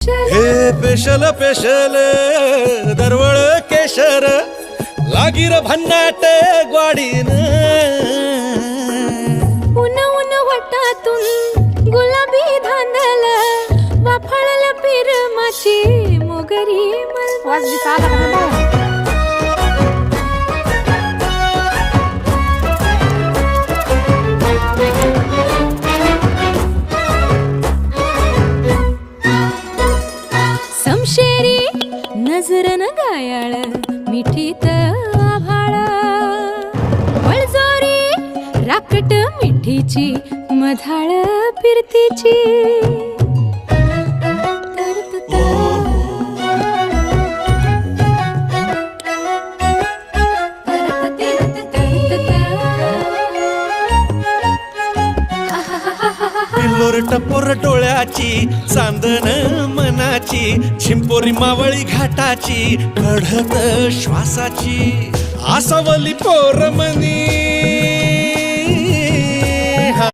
हे special special दरवळ केशर लागीर भन्नाट ग्वाडीन उन उन वटातून गुलाबी धांदल वाफाळल पिरमाची मोगरी समशेरी नजरन गायाळ मिठीत आभाळ वळजोरी राकट मिठीची मधाळ फिरतीची पिल्लोर टपोर डोळ्याची चांदन मनाची छिंपोरी मावळी घाटाची कढत श्वासाची आसावली पोरमनी